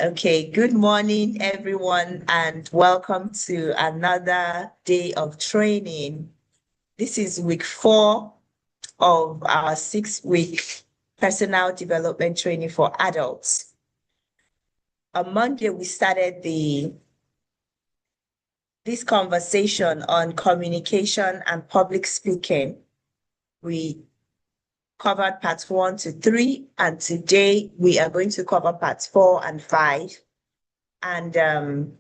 Okay, good morning, everyone, and welcome to another day of training. This is week 4 of our 6-week personal development training for adults. On Monday, we started this conversation on communication and public speaking. We covered parts 1 to 3, and today we are going to cover parts 4 and 5. And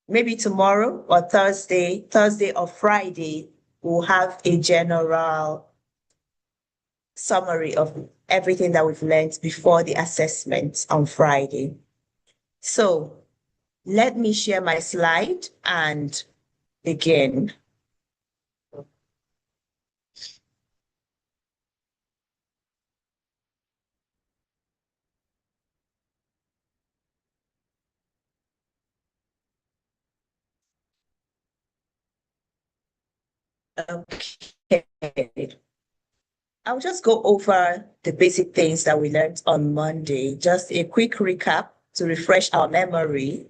maybe tomorrow or Thursday or Friday, we'll have a general summary of everything that we've learned before the assessment on Friday. So let me share my slide and begin. Okay. I'll just go over the basic things that we learned on Monday. Just a quick recap to refresh our memory.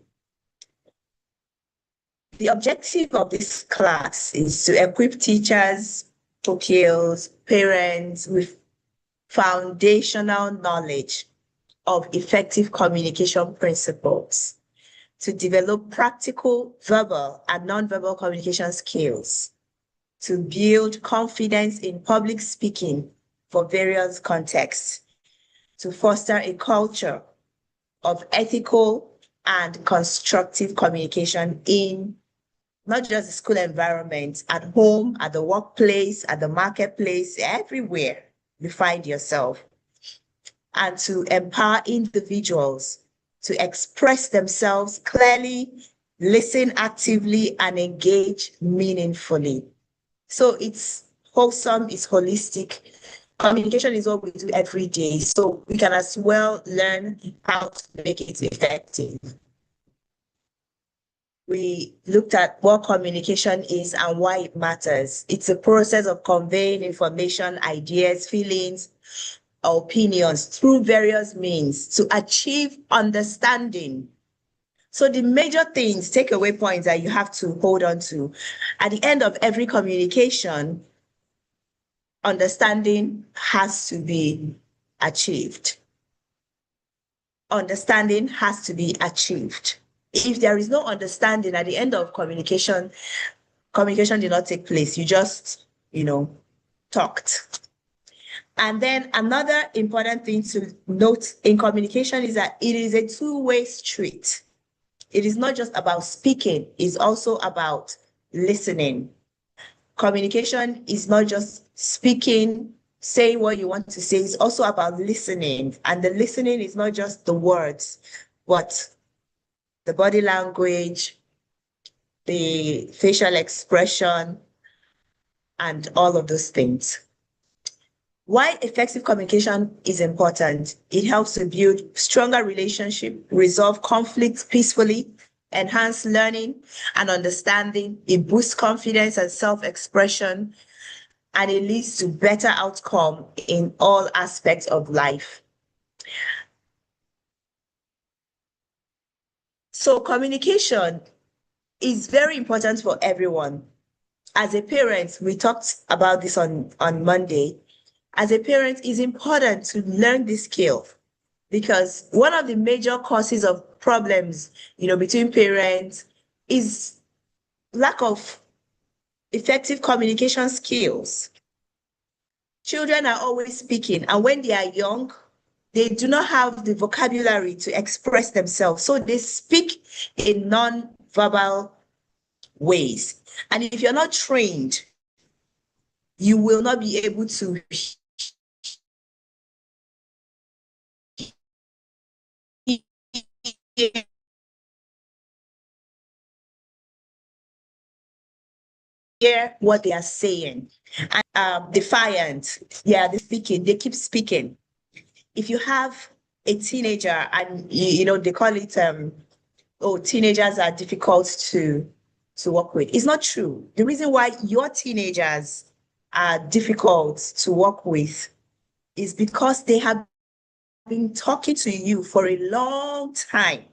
The objective of this class is to equip teachers, pupils, parents with foundational knowledge of effective communication principles, to develop practical verbal and nonverbal communication skills, to build confidence in public speaking for various contexts, to foster a culture of ethical and constructive communication in not just the school environment, at home, at the workplace, at the marketplace, everywhere you find yourself, and to empower individuals to express themselves clearly, listen actively, and engage meaningfully. So it's wholesome, it's holistic. Communication is what we do every day, so we can as well learn how to make it effective. We looked at what communication is and why it matters. It's a process of conveying information, ideas, feelings, opinions through various means to achieve understanding. So the major things, takeaway points that you have to hold on to at the end of every communication, understanding has to be achieved. Understanding has to be achieved. If there is no understanding at the end of communication, communication did not take place. You just, talked. And then another important thing to note in communication is that it is a two-way street. It is not just about speaking, it's also about listening. Communication is not just speaking, saying what you want to say, it's also about listening. And the listening is not just the words, but the body language, the facial expression, and all of those things. Why effective communication is important? It helps to build stronger relationships, resolve conflicts peacefully, enhance learning and understanding. It boosts confidence and self-expression, and it leads to better outcome in all aspects of life. So communication is very important for everyone. As a parent, we talked about this on Monday. As a parent, it's important to learn this skill because one of the major causes of problems, between parents is lack of effective communication skills. Children are always speaking, and when they are young, they do not have the vocabulary to express themselves. So they speak in non-verbal ways. And if you're not trained, you will not be able to hear what they are saying. And defiant, they keep speaking. If you have a teenager and they call it teenagers are difficult to work with. It's not true. The reason why your teenagers are difficult to work with is because they have been talking to you for a long time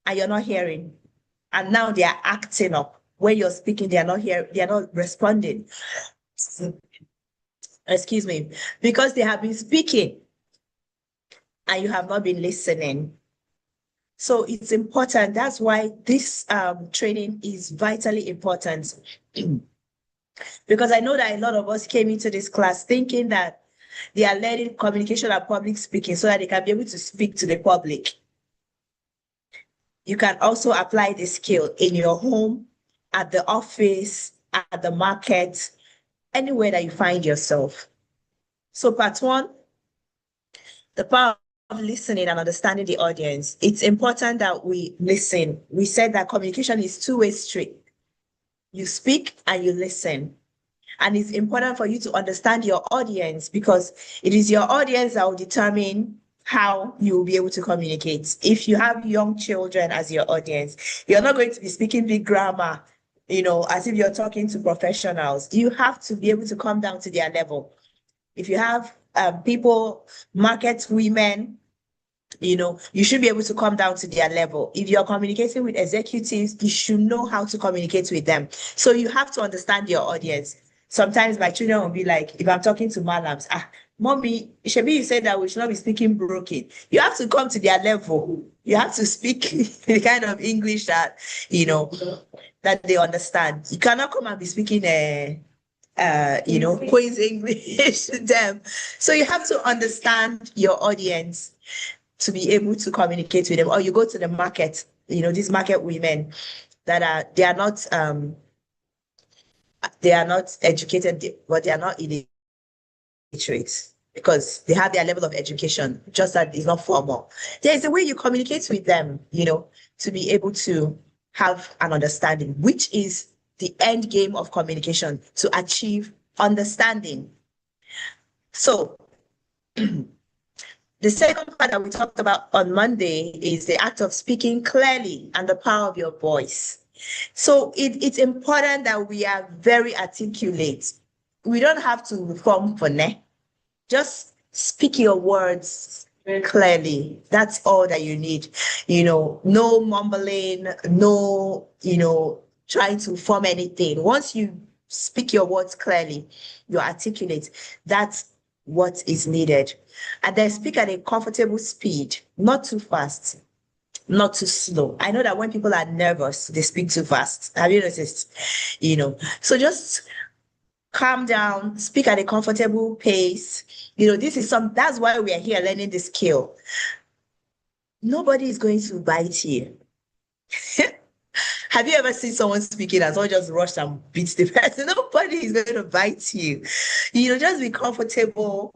and you're not hearing. And now they are acting up. When you're speaking, they are not here, they are not responding. Excuse me, because they have been speaking and you have not been listening. So it's important. That's why this training is vitally important. Because I know that a lot of us came into this class thinking that they are learning communication and public speaking so that they can be able to speak to the public. You can also apply this skill in your home, at the office, at the market, anywhere that you find yourself. So part one, the power of listening and understanding the audience. It's important that we listen. We said that communication is two-way street. You speak and you listen. And it's important for you to understand your audience because it is your audience that will determine how you will be able to communicate. If you have young children as your audience, you're not going to be speaking big grammar, as if you're talking to professionals. You have to be able to come down to their level. If you have people, market women, you should be able to come down to their level. If you're communicating with executives, you should know how to communicate with them. So you have to understand your audience. Sometimes my children will be like, if I'm talking to madams, mommy, Shebi, you said that we should not be speaking broken. You have to come to their level. You have to speak the kind of English that, that they understand. You cannot come and be speaking Queen's English to them. So you have to understand your audience to be able to communicate with them. Or you go to the market, these market women that they are not educated, but they are not illiterate because they have their level of education, just that it's not formal. There is a way you communicate with them, to be able to have an understanding, which is the end game of communication, to achieve understanding. So the second part that we talked about on Monday is the act of speaking clearly and the power of your voice. So it's important that we are very articulate. We don't have to form phone. Just speak your words clearly. That's all that you need. No mumbling, no, trying to form anything. Once you speak your words clearly, you articulate. That's what is needed. And then speak at a comfortable speed, not too fast, not too slow. I know that when people are nervous, they speak too fast. Have you noticed? So just calm down, speak at a comfortable pace. That's why we are here learning this skill. Nobody is going to bite you. Have you ever seen someone speaking and someone just rush and beats the person? Nobody is going to bite you. Just be comfortable,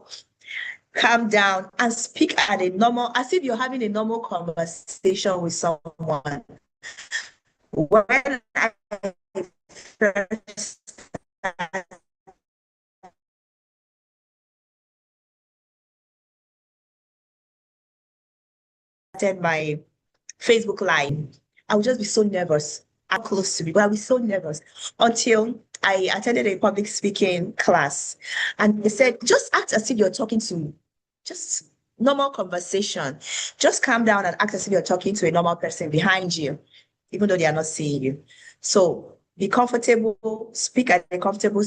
calm down, and speak at a normal, as if you're having a normal conversation with someone. When I first started my Facebook Live, I would just be so nervous. I'm close to me, but I'll be so nervous until I attended a public speaking class. And they said, just act as if you're talking to just normal conversation. Just calm down and act as if you're talking to a normal person behind you, even though they are not seeing you. So be comfortable, speak at a comfortable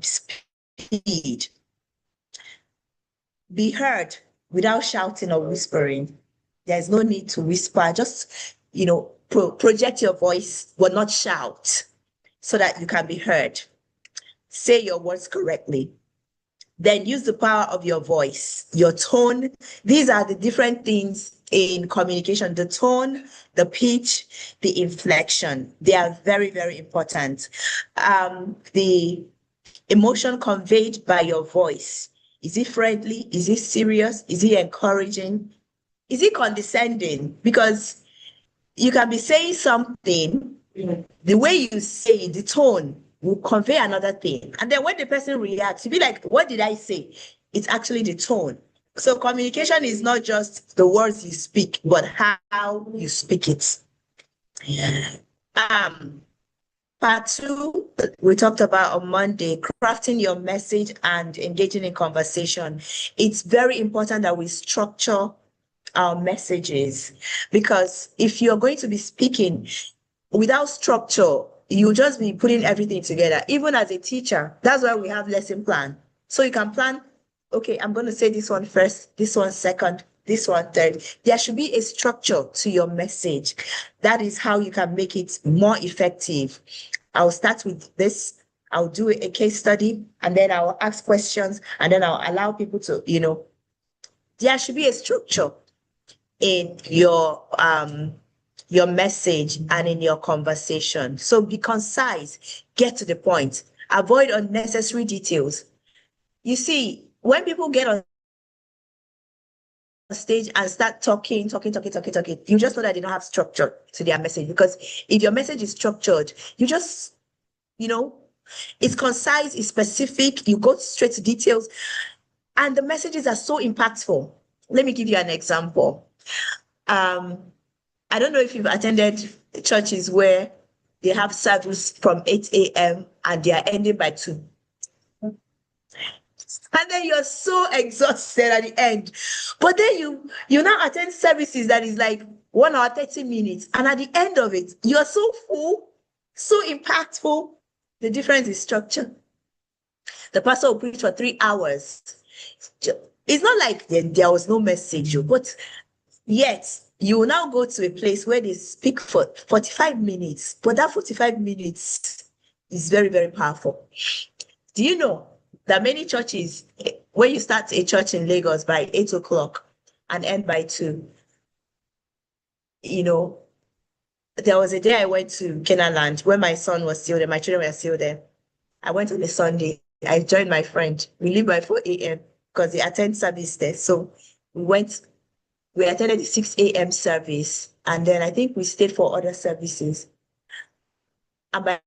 speed. Be heard without shouting or whispering. There's no need to whisper. Just, project your voice, but not shout, so that you can be heard. Say your words correctly. Then use the power of your voice, your tone. These are the different things in communication: the tone, the pitch, the inflection. They are very, very important. The emotion conveyed by your voice. Is it friendly? Is it serious? Is it encouraging? Is it condescending? Because you can be saying something, the way you say it, the tone will convey another thing. And then when the person reacts, you'll be like, what did I say? It's actually the tone. So communication is not just the words you speak, but how you speak it. Part two, we talked about on Monday, crafting your message and engaging in conversation. It's very important that we structure our messages, because if you're going to be speaking without structure, you'll just be putting everything together. Even as a teacher, that's why we have lesson plan. So you can plan, okay, I'm going to say this one first, this one second, this one third. There should be a structure to your message. That is how you can make it more effective. I'll start with this. I'll do a case study, and then I'll ask questions, and then I'll allow people to, there should be a structure in your message and in your conversation. So be concise, get to the point, avoid unnecessary details. You see, when people get on stage and start talking, you just know that they don't have structure to their message. Because if your message is structured, you just, it's concise, it's specific, you go straight to details, and the messages are so impactful. Let me give you an example. I don't know if you've attended churches where they have service from 8 a.m. and they are ending by 2. And then you're so exhausted at the end. But then you now attend services that is like 1 hour, 30 minutes. And at the end of it, you're so full, so impactful. The difference is structure. The pastor will preach for 3 hours. It's not like there was no message, but yet you will now go to a place where they speak for 45 minutes. But that 45 minutes is very, very powerful. Do you know that many churches, when you start a church in Lagos by 8 o'clock and end by 2, there was a day I went to Canaan Land where my son was still there, my children were still there. I went on a Sunday. I joined my friend. We leave by 4 a.m. because they attend service there. So we attended the 6 a.m. service, and then I think we stayed for other services. And by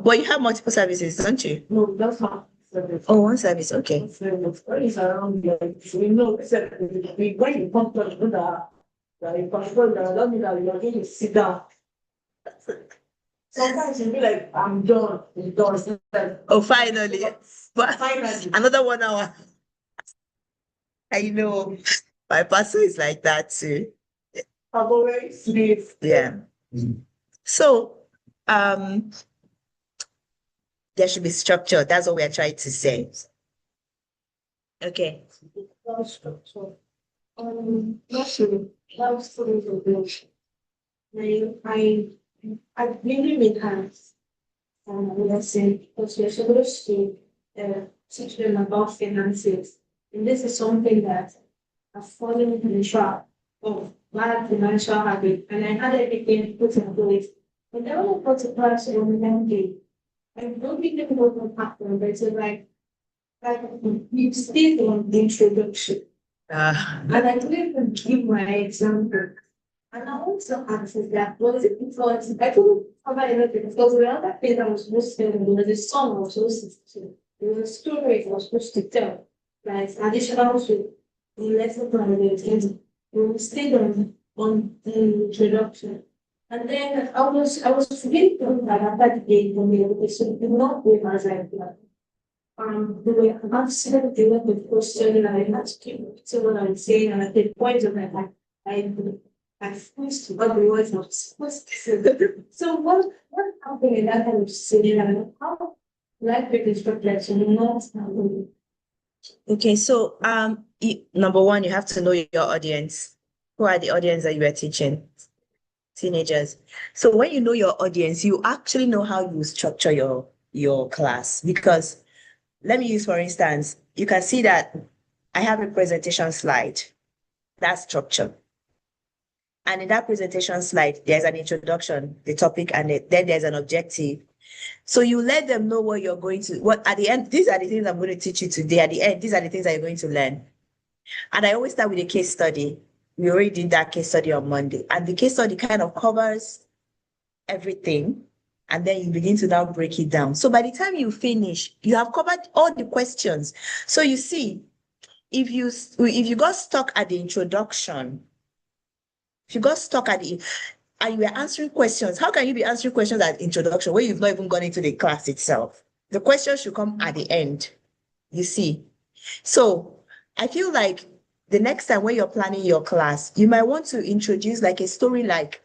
but you have multiple services, don't you? No, that's not service. Oh, one service, okay. Service. What is around here? When you come to that you control that, don't mean that you're going to sit down. Sometimes you be like, I'm done. It's done. Oh, finally. But Finally. another 1 hour. I know. My pastor is like that too. I'm already sleep. Yeah. So, there should be structure. That's what we are trying to say. Okay. Structure. That's I really make hands. Let's say, because you're supposed to teach them about finances. And this is something that I've fallen into the trap of bad financial habit. And I had everything put in place. But then when I got to class on Monday, I don't think it will happen, but it's like you stayed on the introduction. And I couldn't even give my example. And I also answered that was it influence? I couldn't cover anything because the other thing I was supposed to tell, there was a song I was supposed to tell. There was a story I was supposed to tell. Like additional to the lesson plan they attended. We stayed on the introduction. And then I was really feeling that after the day for me, because it did not go as I planned. The way I'm absolutely with the question and I had to say what I'm saying, and at the point of my life, I forced to what the words I was supposed to say. So what happened in that kind of scenario? How life is reflection not happening? Okay, so number one, you have to know your audience. Who are the audience that you are teaching? Teenagers. So when you know your audience, you actually know how you structure your class. Because let me use, for instance, you can see that I have a presentation slide. That's structure. And in that presentation slide, there's an introduction, the topic, and then there's an objective. So you let them know what you're going to, what at the end, these are the things I'm going to teach you today. At the end, these are the things that you're going to learn. And I always start with a case study. We already did that case study on Monday. And the case study kind of covers everything. And then you begin to now break it down. So by the time you finish, you have covered all the questions. So you see, if you got stuck at the introduction, if you got stuck at the and you were answering questions, how can you be answering questions at introduction where you've not even gone into the class itself? The questions should come at the end, you see. So I feel like the next time when you're planning your class, you might want to introduce like a story, like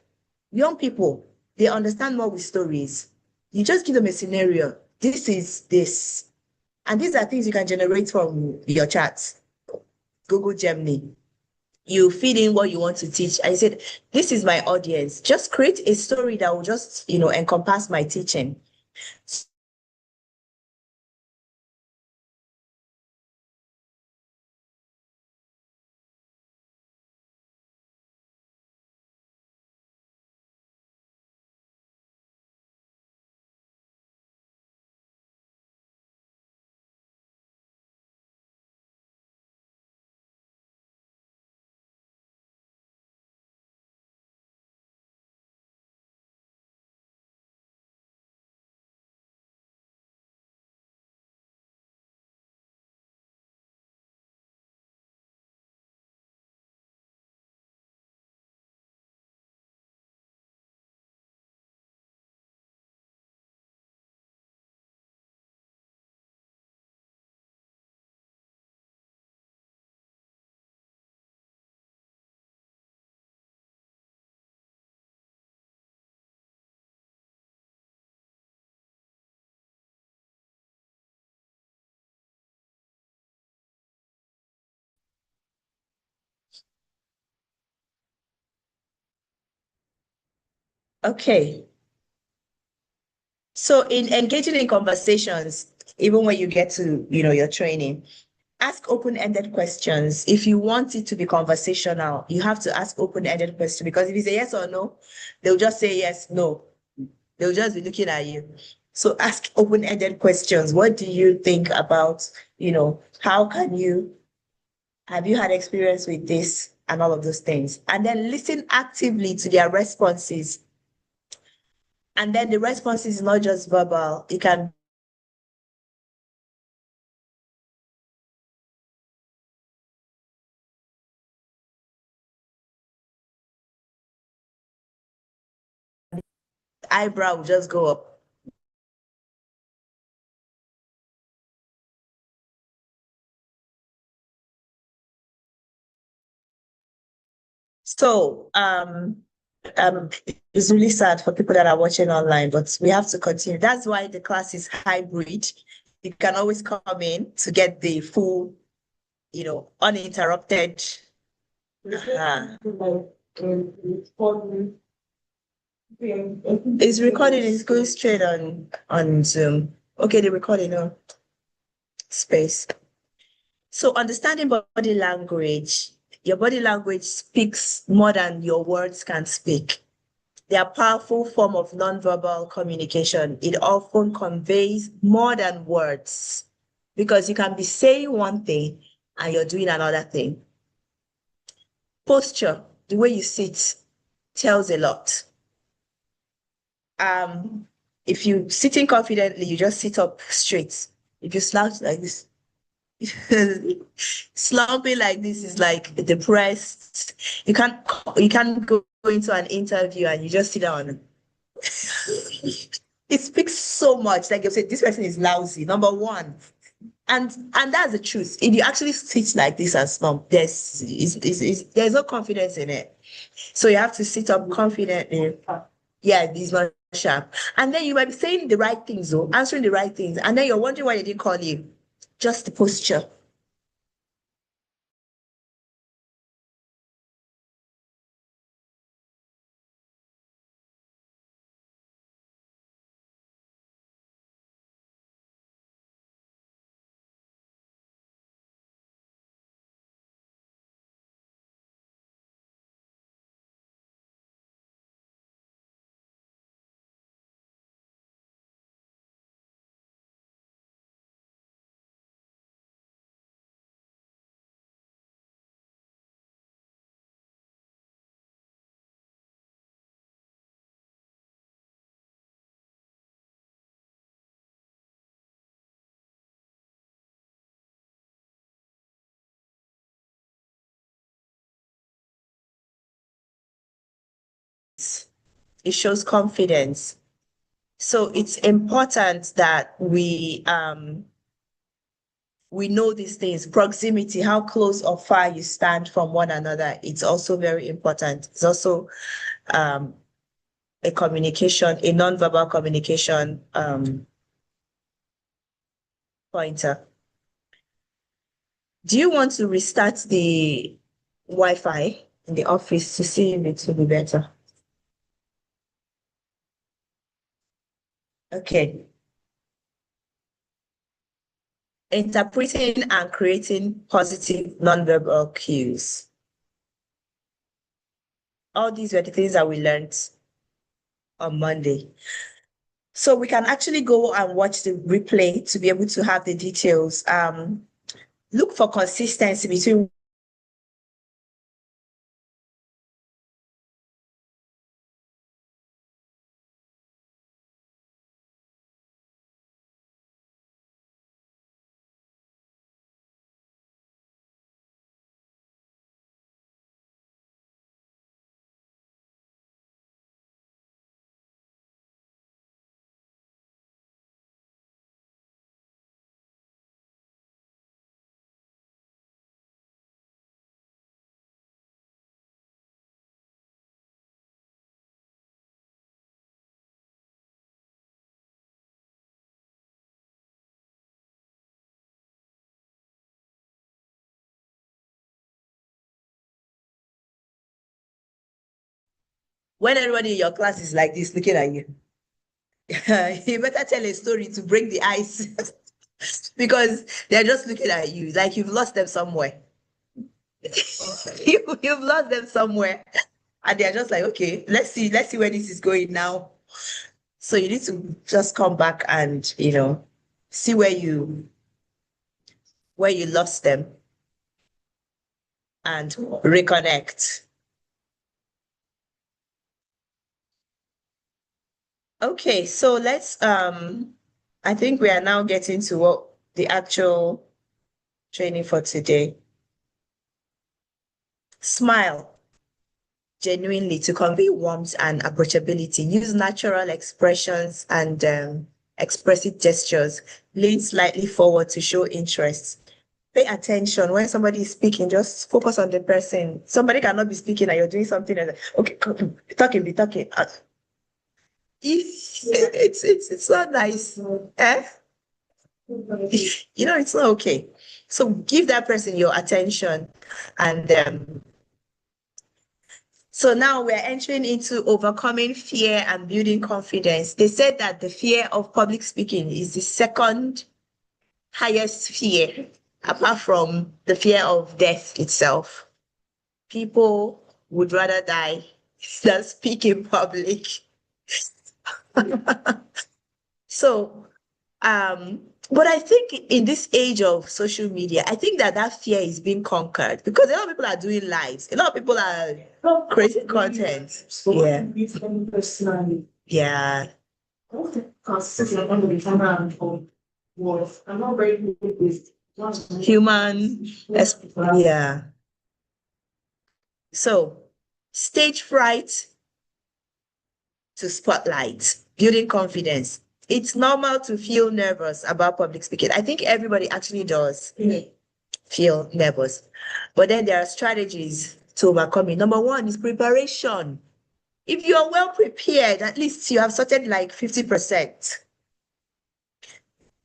young people, they understand more with stories. You just give them a scenario. This is this. And these are things you can generate from your chats. Google Gemini. You feed in what you want to teach. I said, this is my audience. Just create a story that will just, encompass my teaching. Okay. So in engaging in conversations, even when you get to, your training, ask open-ended questions. If you want it to be conversational, you have to ask open-ended questions, because if you say yes or no, they'll just say yes, no. They'll just be looking at you. So ask open-ended questions. What do you think about, how can you, have you had experience with this and all of those things? And then listen actively to their responses. And then the response is not just verbal. It can eyebrow will just go up. So it's really sad for people that are watching online, but we have to continue. That's why the class is hybrid. You can always come in to get the full, uninterrupted. uh, It's recording, it's going straight on Zoom. Okay, the recording on space. So understanding body language, your body language speaks more than your words can speak. They are a powerful form of nonverbal communication. It often conveys more than words, because you can be saying one thing and you're doing another thing. Posture, the way you sit, tells a lot. If you sitting confidently, you just sit up straight. If you slouch like this, slumping like this is like depressed. You can't go into an interview and you just sit down. It speaks so much. Like you said, this person is lousy, number one. And that's the truth. If you actually sit like this and slump, there's no confidence in it. So you have to sit up confidently. Yeah, it's not sharp. And then you might be saying the right things, though, answering the right things. And then you're wondering why they didn't call you. Just the posture. It shows confidence. So it's important that we know these things. Proximity, how close or far you stand from one another. It's also very important. It's also a communication, a non-verbal communication pointer. Do you want to restart the Wi-Fi in the office to see if it will be better? Okay. Interpreting and creating positive non-verbal cues. All these were the things that we learned on Monday. So we can actually go and watch the replay to be able to have the details. Look for consistency between when everybody in your class is like this looking at you. You better tell a story to break the ice because they're just looking at you like you've lost them somewhere. You've lost them somewhere, and they're just like, okay, let's see where this is going now. So you need to just come back and see where you lost them and reconnect. Okay, so let's I think we are now getting to what the actual training for today. Smile genuinely to convey warmth and approachability. Use natural expressions and expressive gestures. Lean slightly forward to show interest. Pay attention when somebody is speaking. Just focus on the person. Somebody cannot be speaking and you're doing something and okay, be talking. It's not nice. Eh? It's not okay. So give that person your attention. And so now we're entering into overcoming fear and building confidence. They said that the fear of public speaking is the second highest fear, apart from the fear of death itself. People would rather die than speak in public. So, but I think in this age of social media, I think that fear is being conquered because a lot of people are doing lives. A lot of people are creating content. Yeah. Yeah. I'm not very good with human. Yeah. So, stage fright to spotlight, building confidence. It's normal to feel nervous about public speaking. I think everybody actually does feel nervous. But then there are strategies to overcome it. Number one is preparation. If you are well prepared, at least you have sorted like 50%.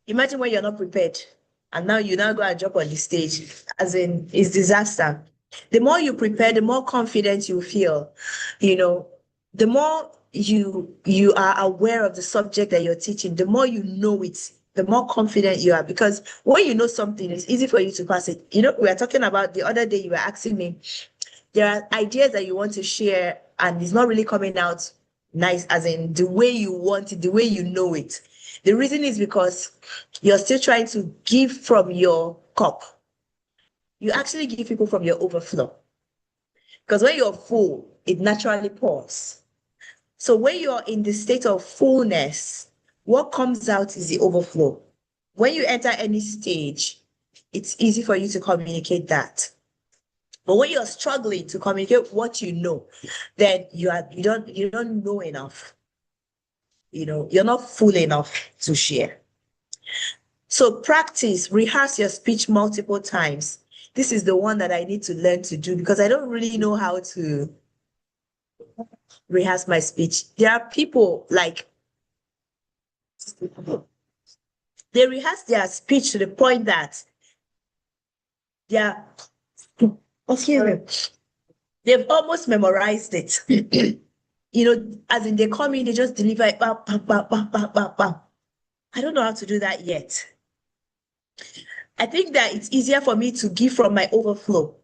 Imagine when you're not prepared and now you now go and jump on the stage, as in it's disaster. The more you prepare, the more confident you feel. The more you are aware of the subject that you're teaching, the more you know it, the more confident you are. Because when you know something, it's easy for you to pass it. We were talking about the other day, you were asking me, there are ideas that you want to share and it's not really coming out nice, as in the way you want it, the way you know it. The reason is because you're still trying to give from your cup. You actually give people from your overflow. Because when you're full, it naturally pours. So when you're in the state of fullness, what comes out is the overflow. When you enter any stage, it's easy for you to communicate that. But when you're struggling to communicate what you know, then you don't know enough. You're not full enough to share. So practice, rehearse your speech multiple times. This is the one that I need to learn to do because I don't really know how to rehearse my speech. There are people like they rehearse their speech to the point that they're, excuse me, they've almost memorized it. As in they come in, they just deliver it. Bam, bam, bam, bam, bam, bam, bam. I don't know how to do that yet. I think that it's easier for me to give from my overflow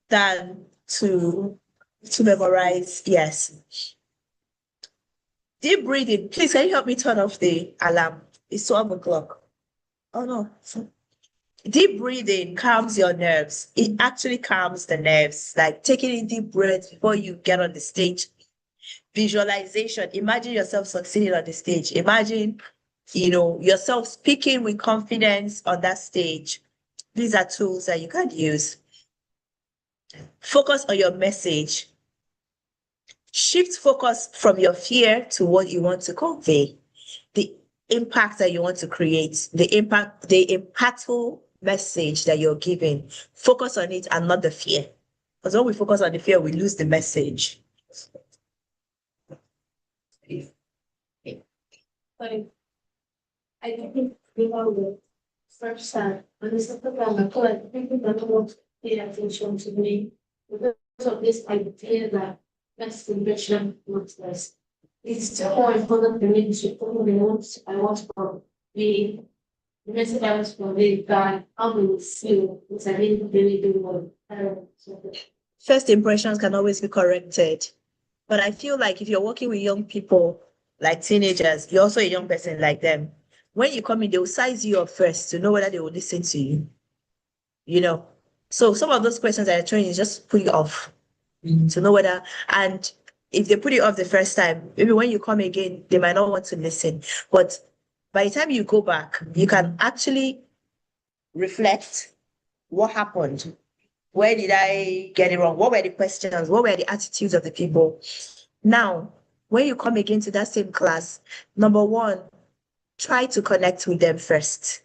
than to memorize. Yes. Deep breathing. Please, can you help me turn off the alarm? It's 12 o'clock. Oh no. Deep breathing calms your nerves. It actually calms the nerves. Like taking in deep breaths before you get on the stage. Visualization. Imagine yourself succeeding on the stage. Imagine, yourself speaking with confidence on that stage. These are tools that you can use. Focus on your message. Shift focus from your fear to what you want to convey. The impact that you want to create, the impactful message that you're giving. Focus on it and not the fear. Because when we focus on the fear, we lose the message. I think the first time, when the second time, I feel like people don't want to pay attention to me because of this idea that best impression looks less. It's more important for me to follow the notes I want from the message I was conveyed by how they would feel, which I didn't really do well. First impressions can always be corrected. But I feel like if you're working with young people, like teenagers, you're also a young person like them. When you come in, they will size you up first to know whether they will listen to you. So some of those questions that are throwing is just put it off to know whether, and if they put it off the first time, maybe when you come again, they might not want to listen. But by the time you go back, you can actually reflect what happened. Where did I get it wrong? What were the questions? What were the attitudes of the people? Now, when you come again to that same class, number one, try to connect with them first.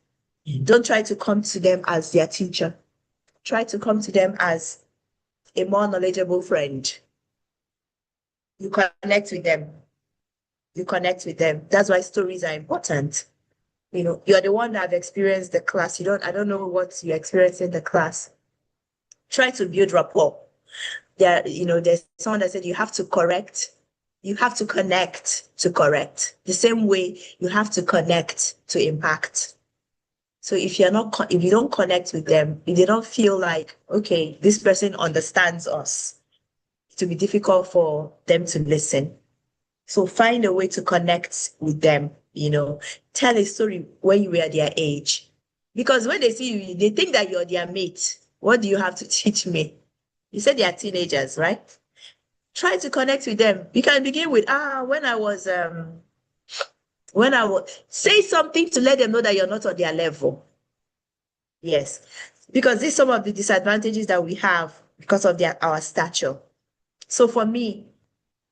Don't try to come to them as their teacher. Try to come to them as a more knowledgeable friend. You connect with them. You connect with them. That's why stories are important. You're the one that have experienced the class. I don't know what you experienced in the class. Try to build rapport. There's someone that said you have to correct. You have to connect to correct. The same way you have to connect to impact. So if you don't connect with them, if they don't feel like, okay, this person understands us, it will be difficult for them to listen. So find a way to connect with them, tell a story when you were their age. Because when they see you, they think that you're their mate. What do you have to teach me? You said they are teenagers, right? Try to connect with them. You can begin with, when I was say something to let them know that you're not on their level. Yes, because these are some of the disadvantages that we have because of our stature. So for me,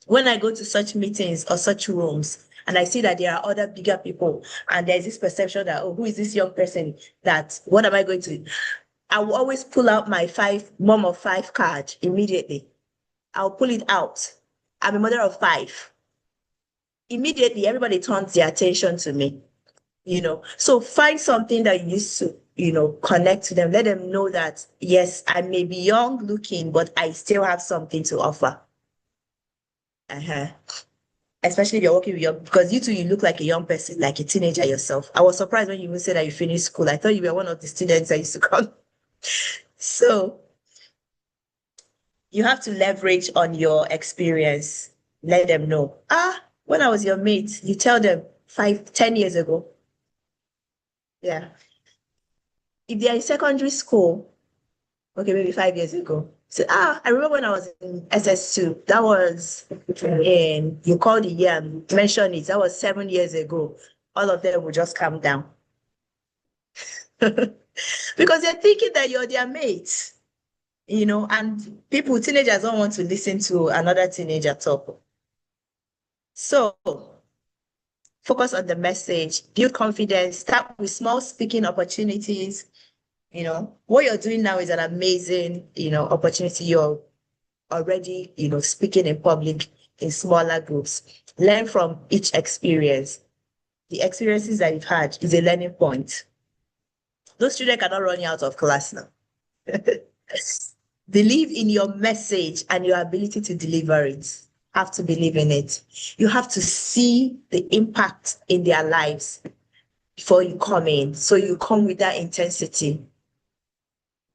when I go to such meetings or such rooms and I see that there are other bigger people and there's this perception that, who is this young person, that what am I going to do? I will always pull out my mom of five card immediately. I'll pull it out. I'm a mother of five. Immediately, everybody turns their attention to me. So find something that you used to, connect to them. Let them know that, yes, I may be young looking, but I still have something to offer. Especially if you're working with young, because you look like a young person, like a teenager yourself. I was surprised when you even said that you finished school. I thought you were one of the students that used to come. So you have to leverage on your experience. Let them know. When I was your mate, you tell them 10 years ago. Yeah. If they're in secondary school, okay, maybe 5 years ago. So, I remember when I was in SS2, that was you called the year and mentioned it, that was 7 years ago. All of them will just calm down. Because they're thinking that you're their mate. and teenagers don't want to listen to another teenager talk. So focus on the message, build confidence, start with small speaking opportunities. What you're doing now is an amazing, opportunity. You're already, speaking in public in smaller groups. Learn from each experience. The experiences that you've had is a learning point. Those children cannot run you out of class now. Believe in your message and your ability to deliver it. Have to believe in it. You have to see the impact in their lives before you come in. So you come with that intensity.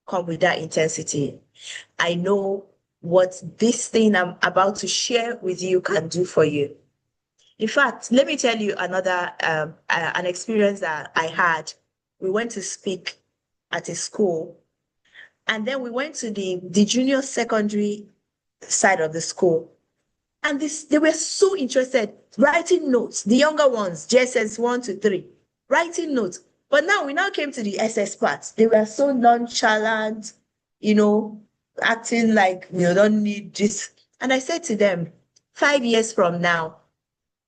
Come with that intensity. I know what this thing I'm about to share with you can do for you. In fact, let me tell you another an experience that I had. We went to speak at a school, and then we went to the junior secondary side of the school. And they were so interested, writing notes, the younger ones, JSS 1 to 3, writing notes. But now we came to the SS part. They were so nonchalant, acting like don't need this. And I said to them, 5 years from now,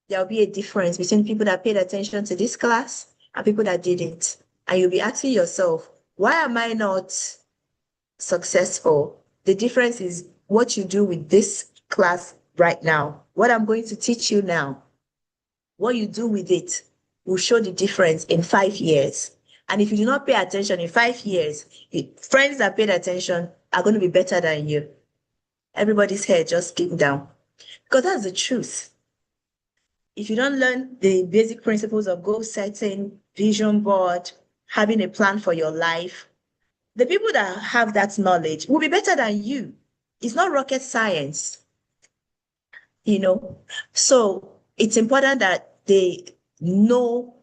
there'll be a difference between people that paid attention to this class and people that didn't. And you'll be asking yourself, why am I not successful? The difference is what you do with this class right now. What I'm going to teach you now, what you do with it will show the difference in 5 years. And if you do not pay attention in 5 years, friends that paid attention are going to be better than you. Everybody's head just came down. Because that's the truth. If you don't learn the basic principles of goal setting, vision board, having a plan for your life, the people that have that knowledge will be better than you. It's not rocket science. So it's important that they know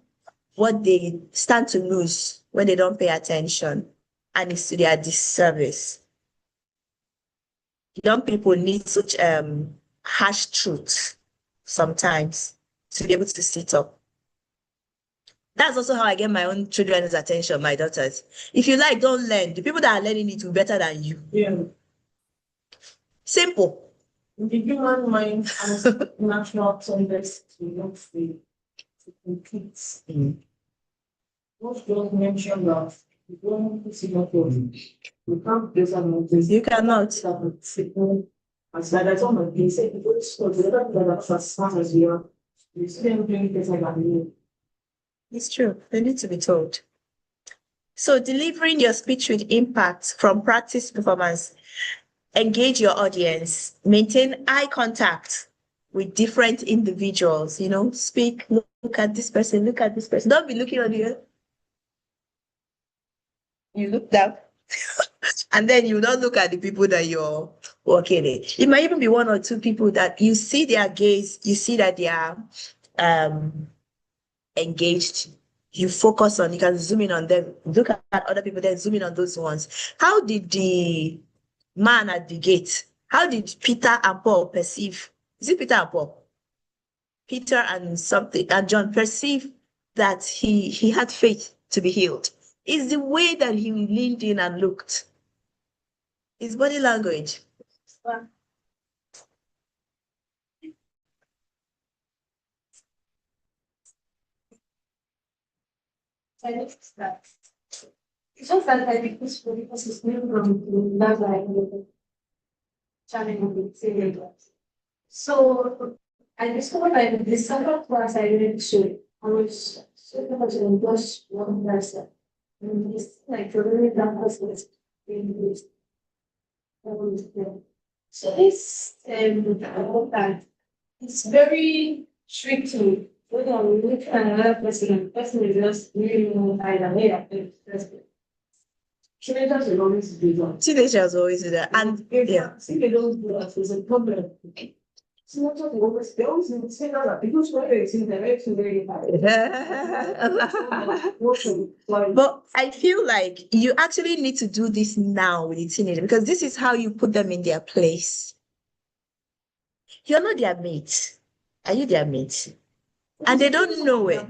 what they stand to lose when they don't pay attention, and it's to their disservice. Young people need such harsh truths sometimes to be able to sit up. That's also how I get my own children's attention, my daughters. If you like, don't learn. The people that are learning it will be better than you. Yeah. Simple. The human mind has natural tendency to compete. Most don't mention that you don't see what you can't place an notice. You cannot. As that I told my kids, say, you go to school, you don't have as fast as you are. You see them doing things like that. It's true. They need to be told. So delivering your speech with impact from practice performance, engage your audience, maintain eye contact with different individuals, speak, look at this person, look at this person. Don't be looking on you. You look down. And then you don't look at the people that you're working with. It might even be one or two people that you see their gaze, you see that they are engaged. You focus on, you can zoom in on them, look at other people, then zoom in on those ones. How did the man at the gate, how did Peter and Paul perceive? Is it Peter and Paul? Peter and John perceived that he had faith to be healed. It's the way that he leaned in and looked. His body language. It's just that I think this because it's new from that I challenging the So I discovered that the second class I went to, I was so much in English one person. And it's like a really dumb person is being used. So this I hope that it's very tricky. When I'm looking at another person, the person is just really either way of the person. Teenagers will always do that. Teenagers always do that. And yeah. See, they don't do that, there's a problem. So not talking always, they always say that because when they see them, it's very high. But I feel like you actually need to do this now with the teenager because this is how you put them in their place. You're not their mate. Are you their mate? And they don't know it.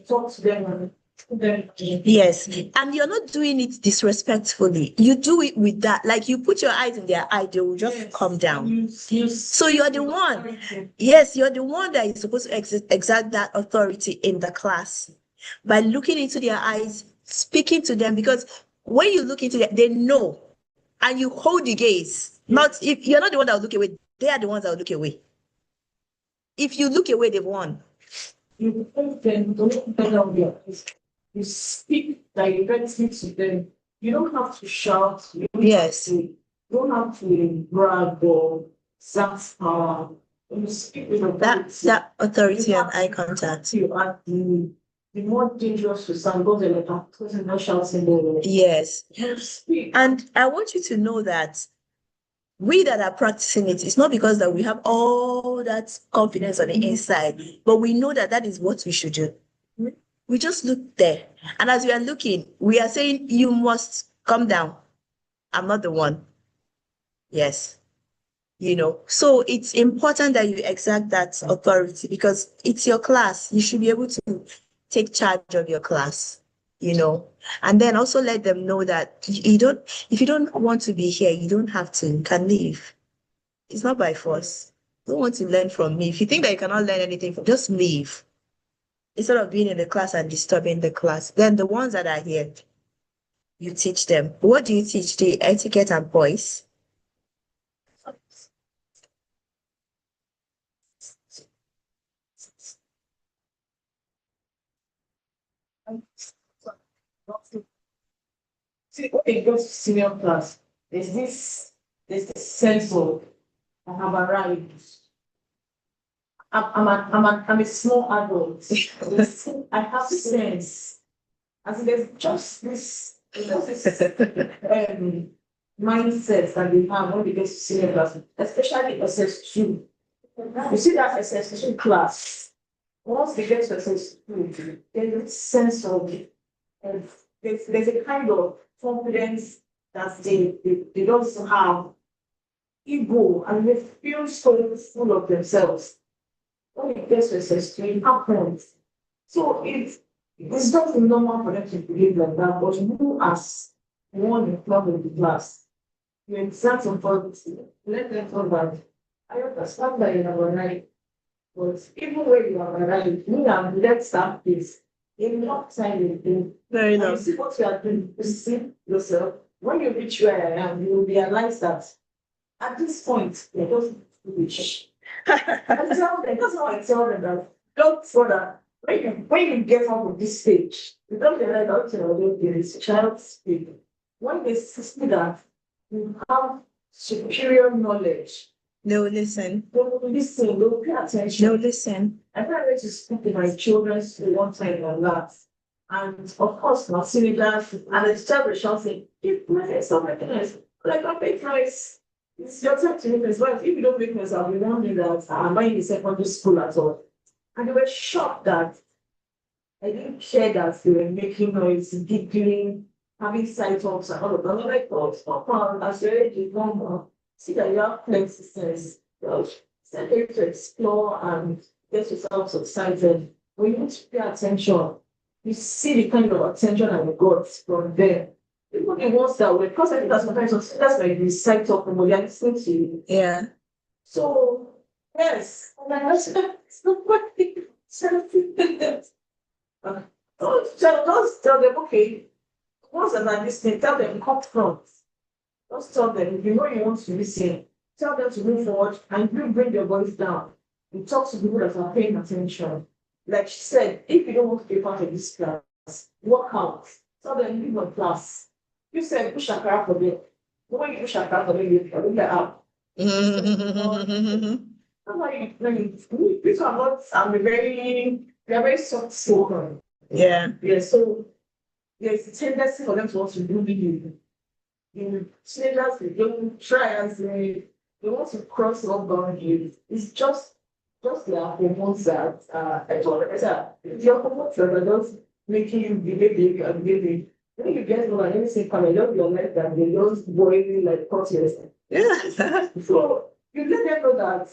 Talk to them. Yes, and you're not doing it disrespectfully. You do it with that, like you put your eyes in their eye, they will just come down. So you're the one. Yes, you're the one that is supposed to exert that authority in the class by looking into their eyes, speaking to them, because when you look into them, they know, and you hold the gaze. Not if you're not the one that will look away, they are the ones that will look away. If you look away, they've won. You hold them, don't put them down there. You speak directly to them. You don't have to shout. Yes. You don't have to brag or exert power. When you speak with that authority and eye contact. You are the more dangerous to sound, because they're like, because you're not shouting there. Yes. You speak. And I want you to know that we that are practicing it, it's not because that we have all that confidence on the inside, but we know that that is what we should do. We just look there. And as we are looking, we are saying, you must come down. I'm not the one. Yes. So it's important that you exert that authority because it's your class. You should be able to take charge of your class, and then also let them know that if you don't want to be here, you don't have to, you can leave. It's not by force. You don't want to learn from me. If you think that you cannot learn anything, just leave. Instead of being in the class and disturbing the class. Then the ones that are here, you teach them. What do you teach? The etiquette and poise. See, when it goes to senior class, there's this sense of I have arrived. I'm a small adult. I have sense. As in, there's just this mindset that they have when they get to senior class, especially SS2. You see that SS2 class, once they get to SS2, there's a sense of there's a kind of confidence that they don't have ego and they feel so full of themselves. When it gets to SS3, it happens. So it's not normal for them to behave like that, but you as one in front of the class, you exert authority, let them know that I understand that you have arrived, but even when you have arrived, me and let's start this. In enough time you do. Very And you nice. see what you are doing, you see yourself. When you reach where I am, you will realize that at this point, you're just foolish. I tell them, that's how I tell them that don't further. When you get out of this stage, you don't realize that there is child speak. When they see that you have superior knowledge, No, listen. they will listen, they will pay attention. No, listen. I went to speak to my children one time on that. And of course, my teenagers and the child was shouting, if my son recognize, like I make noise. It's your time to make noise. But if you don't make noise, I'll be wondering that I'm not in the secondary school at all. And they were shocked that I didn't care that they were making noise, giggling, having side talks and all of that. I'm like, oh, stop on, that's your age is normal. See that you have plenty sense. Send them to explore and get yourself excited. When you need to pay attention, you see the kind of attention I got from them. Even the ones that were, because I think that's like the side talk from what you're listening to you. Yeah. So, yes, and I was it's not working. Don't tell them, okay, once I'm not listening, tell them, come front. Just tell them, if you know you want to listen, tell them to move forward and you bring your voice down. You talk to people that are paying attention. Like she said, if you don't want to be part of this class, work out. Tell them, leave your class. You said, push a car for them. When you push a car for them, you can look up. People are not, they are very soft spoken. Yeah. Yeah, so there's a tendency for them to want to bully you. Teenagers, they don't try and they want to cross all boundaries. It's just their hormones that your hormones that are just making you behave and behave. When you get over anything coming, just realize that they just boiling like hot yourself. Yeah. So you let them know that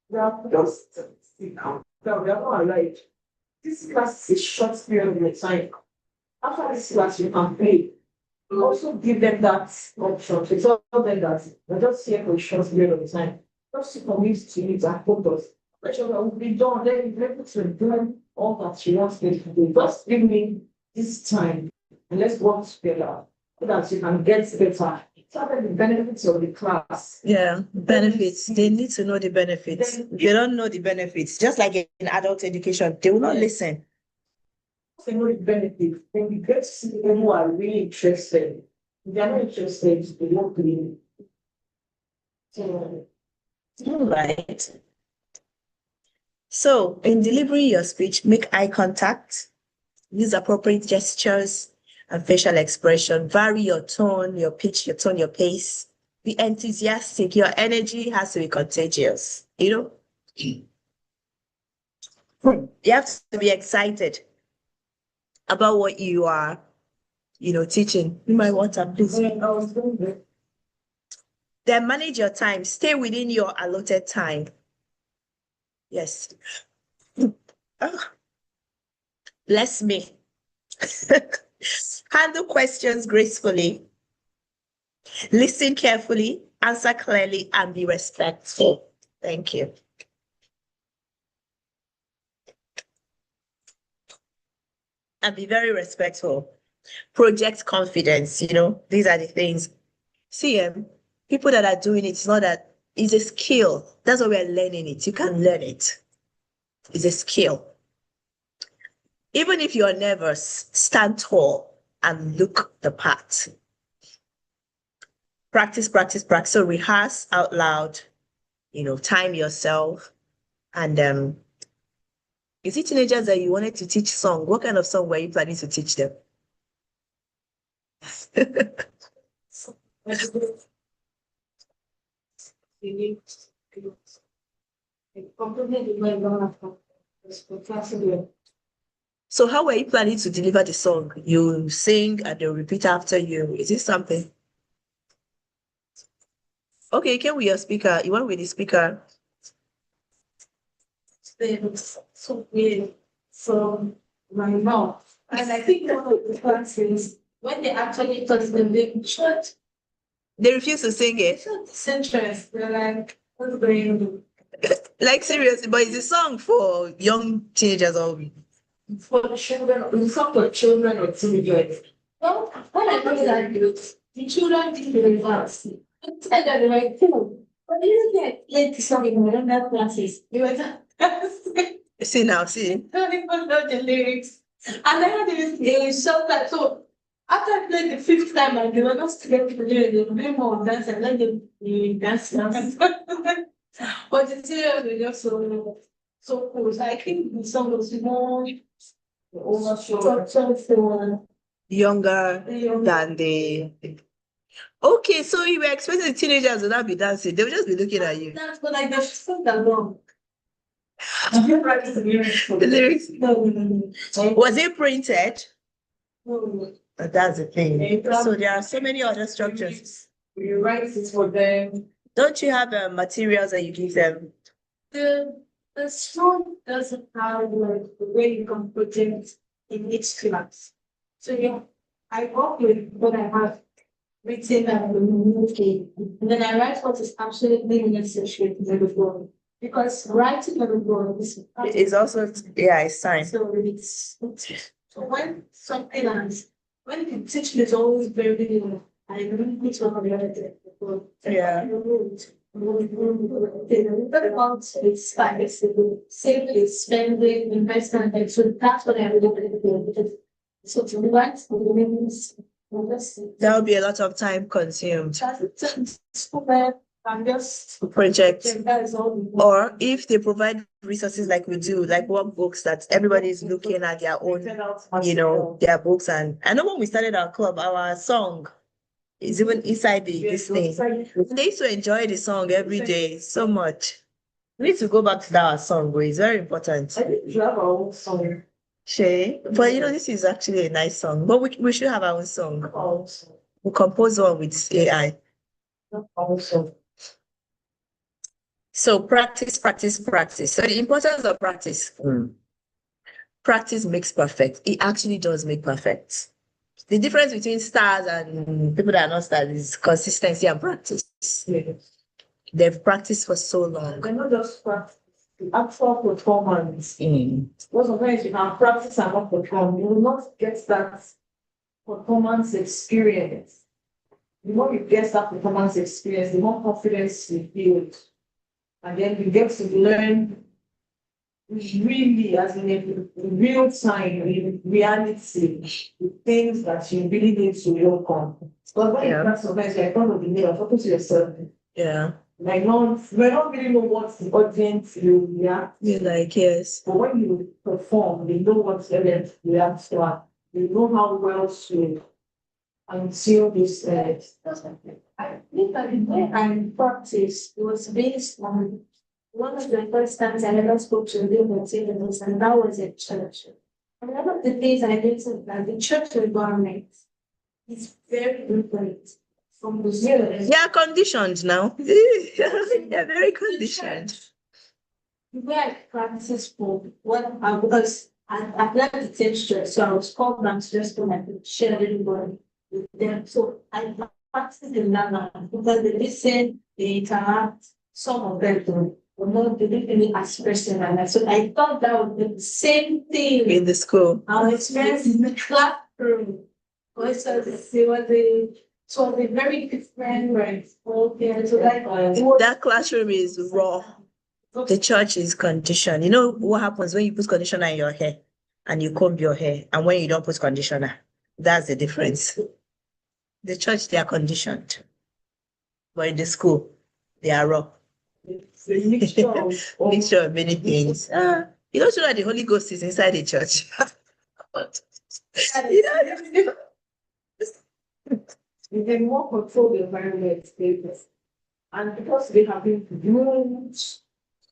they are just sit down. That we are not alive. this class is a short period of time. After this class, you can pay. You also give them that option to tell them that we're just here for a short period of time. Just to commit to it and focus. Let your will be done, then you're able to do all that she wants me to do. Just give me this time and let's work together so that you can get better. Tell them the benefits of the class. Yeah, benefits. They need to know the benefits. If they don't know the benefits, just like in adult education, they will not listen. They know the benefits. Then you get to see people who are really interested. If they're not interested, they won't be. So, All right. So, in delivering your speech, make eye contact, use appropriate gestures and facial expression, vary your tone, your pitch, your tone, your pace. Be enthusiastic. Your energy has to be contagious. You have to be excited about what you are, teaching. You might want to please. Then manage your time. Stay within your allotted time. Yes. Bless me. Handle questions gracefully. Listen carefully, answer clearly, and be respectful. Thank you. And be very respectful. Project confidence, these are the things. See, people that are doing it's not that, it's a skill. That's why we're learning it. You can learn it. It's a skill. Even if you're nervous, stand tall and look the part. Practice, practice, practice. So rehearse out loud, time yourself. And is it teenagers that you wanted to teach song? What kind of song were you planning to teach them? So how were you planning to deliver the song? You sing and they'll repeat after you. Is this something? Okay, can we your speaker? You want with the speaker? So weird from my mouth. And I think one of the classes, when they actually touch the big shot, They refuse to sing it. it's interest. They're like, what's going on? Like seriously, but it's a song for young teenagers or For the children, it's not for children or teenagers. Well, when I know that the children did the reverse. I said that the right thing. But you get like something in other classes. You were see now, see. don't even know the lyrics. And I had this song that so after I played the fifth time and they were not still to do it, they were doing more dance and let them dance. But the serials were just so cool. So I think the song was more structured for Younger than the. Okay, so you were expecting the teenagers to not be dancing. They will just be looking at you. That's what I just sing along. Did you practice the lyrics? The lyrics. No. Was it printed? No. That's the thing. So there are so many other structures. You write it for them. Don't you have materials that you give them? The song doesn't have like the way you can put it in each class. So yeah, I work with what I have written and okay. And then I write what is absolutely necessary to the board. Because writing on the board is It's also it's science. so so when something else, when you teach me, it's always very good. I really need to have it. Yeah. But about saving, spending, investment, and so that's what I really do. So to write, There will be a lot of time consumed. I'm just Project. that is all. Or if they provide resources like we do, like workbooks that everybody is looking at their own, their books. And I know when we started our club, our song is even inside this thing. They used to enjoy the song every day so much. We need to go back to that song, but it's very important. I think you have our own song. Shay, but this is actually a nice song. But we should have our own song. Also. We compose one with AI. Also. So practice, practice, practice. So the importance of practice. practice makes perfect. It actually does make perfect. The difference between stars and people that are not stars is consistency and practice. Yes. They've practiced for so long. They're not just practice, the actual performance. Mm. Because sometimes you can practice and not perform, you will not get that performance experience. The more you get that performance experience, the more confidence you build. And then you get to learn really, as in a real time, in reality, the things that you really need to work on. But when you Yeah. practice, sometimes you're in front of the mirror, talking to yourself. Yeah. Like, no, we don't really know what the audience will react. You're like, yes. But when you perform, they know what the audience reacts to. They know how well to until this. I think that the way I practiced was based on one of the first times I ever spoke to real materials, and that was at church. And one of the things I noticed that the church environment is very different from the zero. They are conditioned now. They're very conditioned. The way I practice for what I was, I've learned to teach church, so I was called down to just come and share a little word with them. So I practice in that language because they listen, they interact, some of them do. But not they didn't really express in my life. So I thought that would be the same thing In the school. I was experienced in the classroom. Because it was a very different right. Okay, so like That classroom is raw. The church is conditioned. You know what happens when you put conditioner in your hair and you comb your hair, and when you don't put conditioner? That's the difference. The church, they are conditioned. But in the school, they are raw. It's a mixture of Mixture of many things. You don't know that the Holy Ghost is inside the church. You know, you can more control the environment status. And because they have been groomed,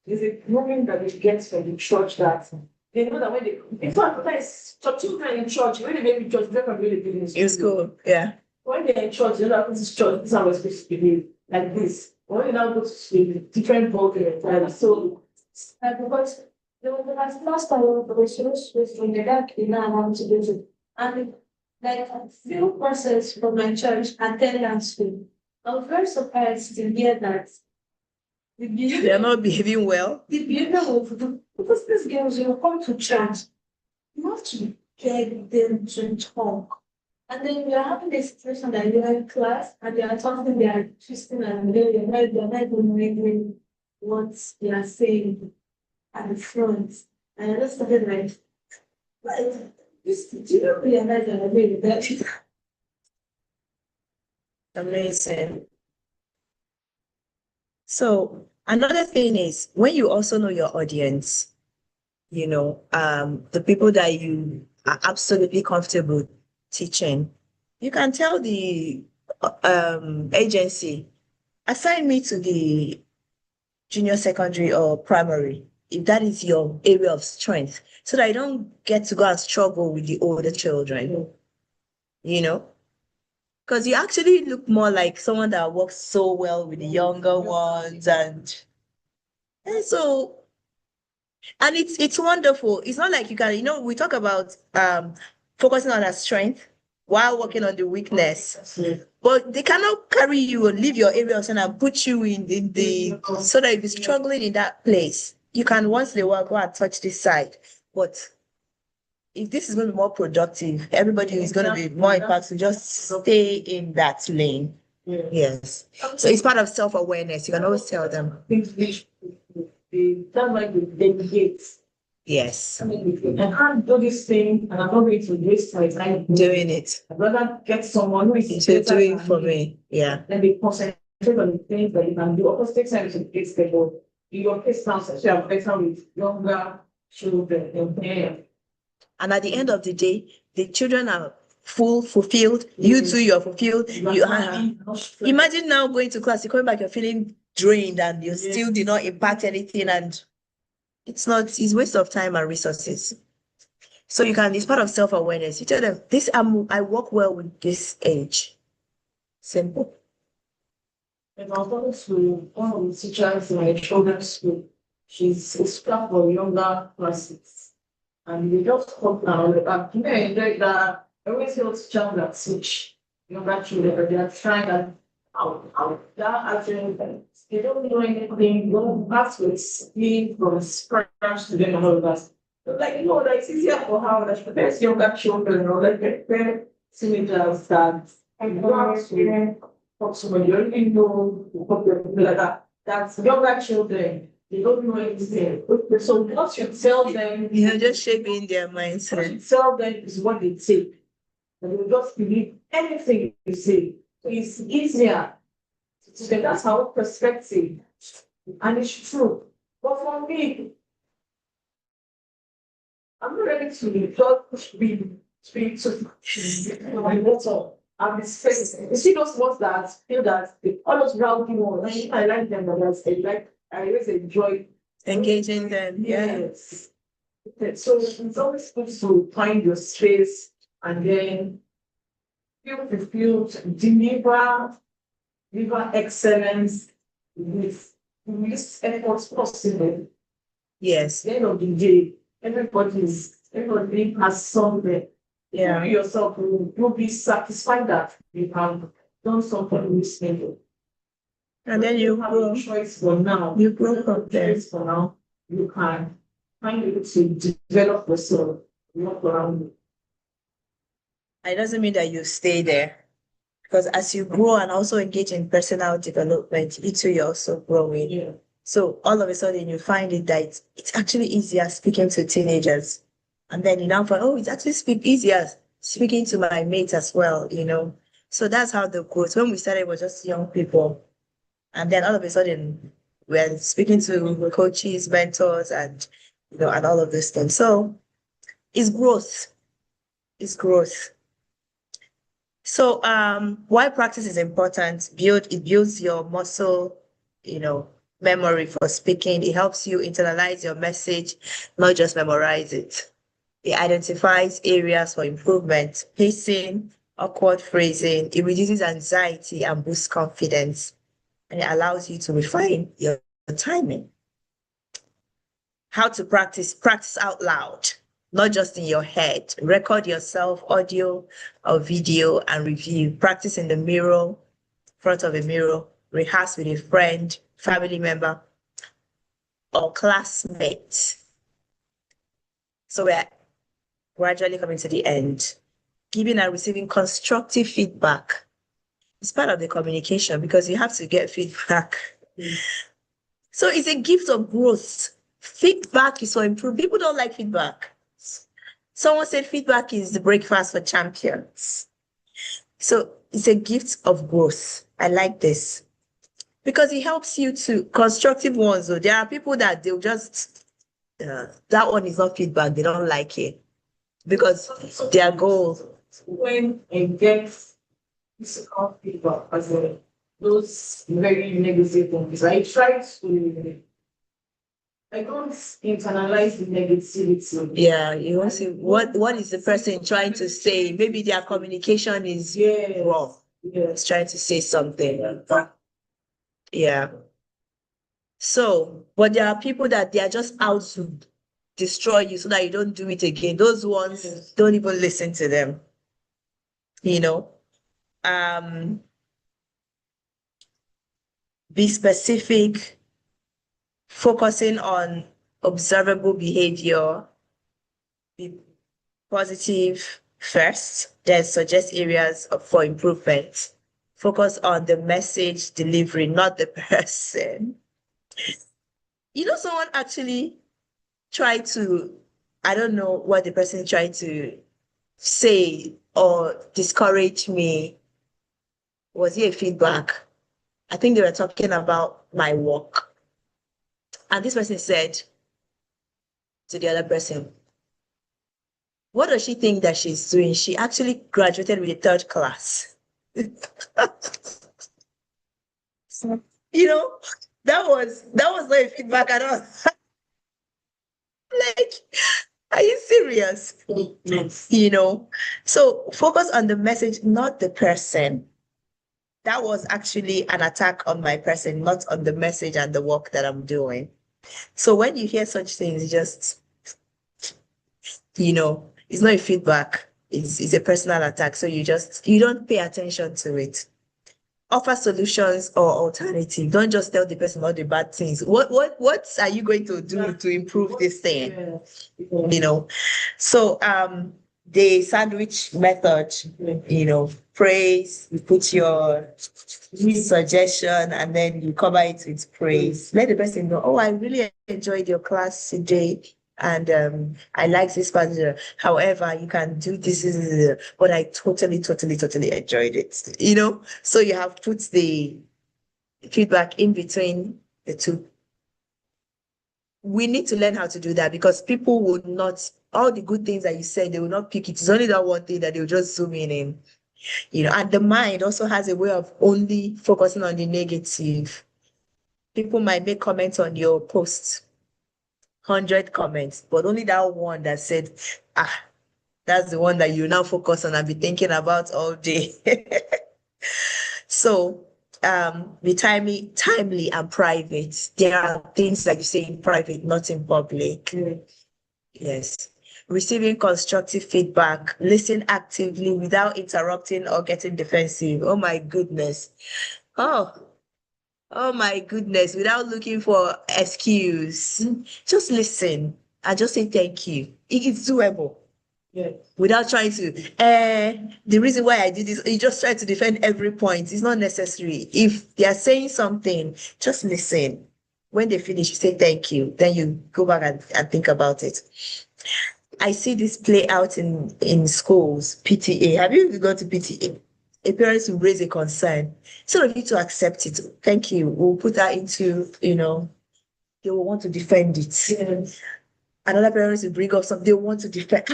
there's a grooming that they get from the church that they know that when they, in fact, sometimes children in church, when they maybe church, they can really be in school, yeah. When they're in church, you know, this is church, this is how we're supposed to behave, like this. But when you now go to school, different ballgame, so, because there was the last time the was in the dark, you know, how to do it. And like a few persons from my church attended that school. I was very surprised to hear that the They behavior, are not behaving well. the behavior of because these girls, you come to church, you have to get them to talk. And then we are having a situation that you're in class and they are talking, they are twisting and they're not even reading what they are saying at the front. And I just started like this, do you not realize that I'm really bad? Amazing. So another thing is when you also know your audience, you know, the people that you are absolutely comfortable teaching, you can tell the agency, assign me to the junior secondary or primary, if that is your area of strength, so that I don't get to go and struggle with the older children, you know? Because you actually look more like someone that works so well with the younger ones, and so, and it's wonderful. It's not like you can, you know, we talk about focusing on our strength while working on the weakness. But they cannot carry you and leave your area of strength and put you in the so that if you're struggling in that place, you can once in a while go and touch this side. But if this is going to be more productive, everybody is going to be more impactful, just stay in that lane. Yes. So it's part of self-awareness. You can always tell them. That's why they delegate. Yes. I can't do this thing and I'm not going to waste my time Doing it. I'd rather get someone who is To better do it than for me. me. Yeah. Then they concentrate on the things that you can do. Of course, take time to get stable. In your case now, so you are better with younger children and parents. And at the end of the day, the children are fulfilled. You too, you're fulfilled. Imagine now going to class, you're coming back, you're feeling drained and you still did not impact anything, and it's waste of time and resources. So you can, it's part of self-awareness. You tell them, I work well with this age. Simple. And I was talking to one of the teachers in my children's school. She's a staff for younger classes. and they just come now. Like, that I always feel child that switch. Younger children, but they are trying that out. That actually, they don't know anything. You don't have to explain from scratch to them and all of that. But like, like it's easier for how like the best younger children, like the teenagers that and you have to talk to when you already know what they're like that. That's younger children. They don't know anything. So what you tell them, You're just shaping their what mindset. you tell them is what they take. And they just believe anything you say. So it's easier to say that's our perspective. And it's true. But for me, I'm not ready to just be to my water. I'm expecting. You see those ones that feel that all those rowdy ones, I like them, but I always enjoy Engaging them. Yeah. yes. So it's always good to find your space and then feel fulfilled, deliver excellence with the least efforts possible. Yes. At the end of the day, everybody has something. Yeah. You yourself will be satisfied that you have done something reasonable. And then you have grow. a choice for now. You grow from there. Choice for now. You can find a way to develop yourself, not around you. It doesn't mean that you stay there. Because as you grow and also engage in personal development, you too, you're also growing. Yeah. So all of a sudden you find it that it's actually easier speaking to teenagers. And then you now find, oh, it's actually easier speaking to my mates as well, So that's how the growth. When we started, it was just young people. And then all of a sudden we're speaking to coaches, mentors, and and all of this things. So it's growth. It's growth. So why practice is important, it builds your muscle, memory for speaking. It helps you internalize your message, not just memorize it. It identifies areas for improvement, pacing, awkward phrasing. It reduces anxiety and boosts confidence. And it allows you to refine your timing. How to practice out loud, not just in your head. Record yourself, audio or video, and review. Practice in the mirror, front of a mirror. Rehearse with a friend, family member, or classmate. So we're gradually coming to the end. Giving and receiving constructive feedback is part of the communication because you have to get feedback. So it's a gift of growth. Feedback is for improvement. People don't like feedback. Someone said feedback is the breakfast for champions. So it's a gift of growth. I like this because it helps you to constructive ones. So there are people that they'll just, that one is not feedback. They don't like it because their goals. When it gets physical feedback as well, those very negative things, I don't internalize the negativity. Yeah, you want to see what is the person trying to say. Maybe their communication is wrong. It's trying to say something. Yeah. So, but there are people that they are just out to destroy you so that you don't do it again. Those ones, don't even listen to them. Be specific, focusing on observable behavior, be positive first, then suggest areas for improvement. Focus on the message delivery, not the person. Someone actually tried to, I don't know what the person tried to say or discourage me. Was it a feedback? I think they were talking about my work. And this person said to the other person, what does she think that she's doing? She actually graduated with a 3rd class. That was not a feedback at all. Like, are you serious? Yes. So focus on the message, not the person. That was actually an attack on my person, not on the message and the work that I'm doing. So when you hear such things, just It's not a feedback. It's a personal attack. So you don't pay attention to it. Offer solutions or alternative. Don't just tell the person all the bad things. What are you going to do to improve this thing? So the sandwich method, praise, you put your suggestion and then you cover it with praise. Let the person know, oh, I really enjoyed your class today. And I like this part. However, you can do this, but I totally enjoyed it. So you have put the feedback in between the two. We need to learn how to do that because people will not, all the good things that you said, they will not pick it. It's only that one thing that they'll just zoom in. And the mind also has a way of only focusing on the negative. People might make comments on your posts. 100 comments, but only that one that said, that's the one that you now focus on and be thinking about all day. So be timely and private. There are things like you say in private, not in public. Yes. Receiving constructive feedback, listen actively without interrupting or getting defensive. Oh my goodness. Oh my goodness, without looking for excuse, just listen and just say thank you. It's doable. Yeah. Without trying to, the reason why I did this, you just try to defend every point. It's not necessary. If they are saying something, just listen. When they finish, you say thank you. Then you go back and think about it. I see this play out in schools, PTA. Have you gone to PTA? A parent will raise a concern. Instead of you to accept it, thank you. We'll put that into, they will want to defend it. Yes. Another parent will bring up something, they want to defend.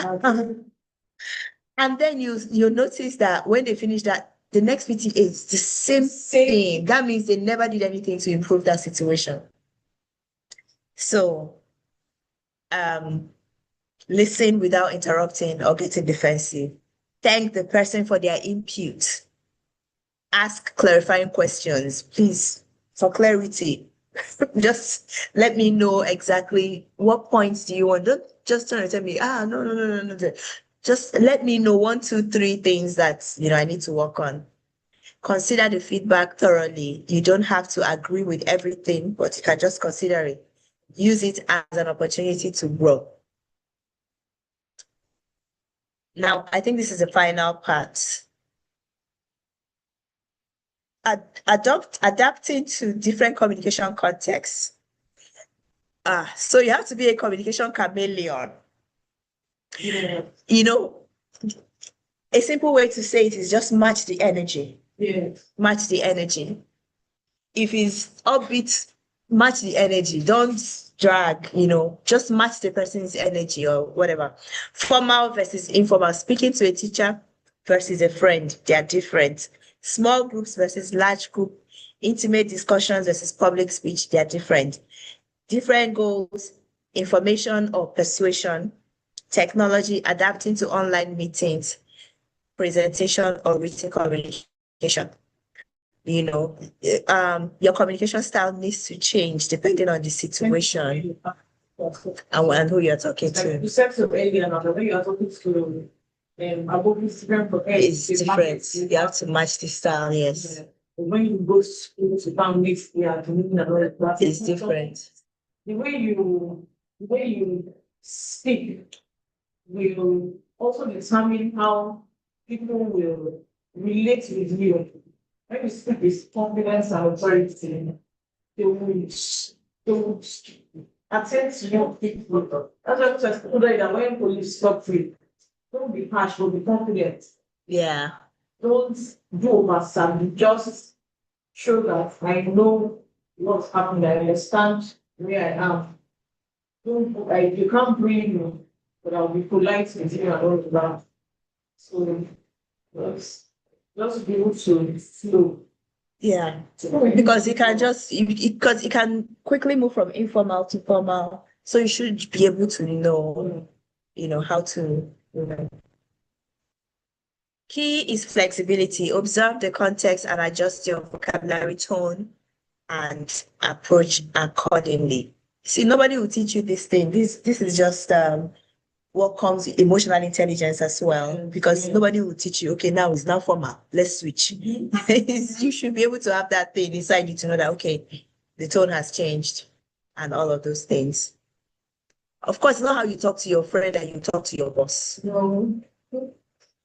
And then you'll notice that when they finish that, the next PTA is the same thing. That means they never did anything to improve that situation. So, listen without interrupting or getting defensive. Thank the person for their input. Ask clarifying questions, please, for clarity. Just let me know exactly what points do you want. Don't just try to tell me, no. Just let me know 1, 2, 3 things that I need to work on. Consider the feedback thoroughly. You don't have to agree with everything, but you can just consider it. Use it as an opportunity to grow. Now, I think this is the final part. Adapting to different communication contexts. So you have to be a communication chameleon. Yeah. A simple way to say it is just match the energy. Yeah. Match the energy. If it's upbeat, match the energy. Don't drag, just match the person's energy or whatever. Formal versus informal. Speaking to a teacher versus a friend, they are different. Small groups versus large group. Intimate discussions versus public speech, they are different. Different goals, information or persuasion, technology, adapting to online meetings, presentation or written communication. Your communication style needs to change depending on the situation and who you're talking to. You said so earlier, now when you are talking to it's different. You have to match the style, yes. When you go to school to families, it's different. The way you speak will also determine how people will relate with you. When you speak with confidence and authority, they will attend to your people. That's why I said that when police stop you, don't be harsh, but be confident. Yeah. Don't do overstand. Just show that I know what's happening. I understand where I am. You can't bring me, but I'll be polite with you and all of that. So just be able to flow. Yeah, because it can quickly move from informal to formal. So you should be able to know, how to. Key is flexibility. Observe the context and adjust your vocabulary, tone, and approach accordingly. See, nobody will teach you this thing. This is just what comes with emotional intelligence as well, because nobody will teach you, okay, now it's now formal, let's switch. You should be able to have that thing inside you to know that, okay, the tone has changed and all of those things. Of course, it's not how you talk to your friend and you talk to your boss. No.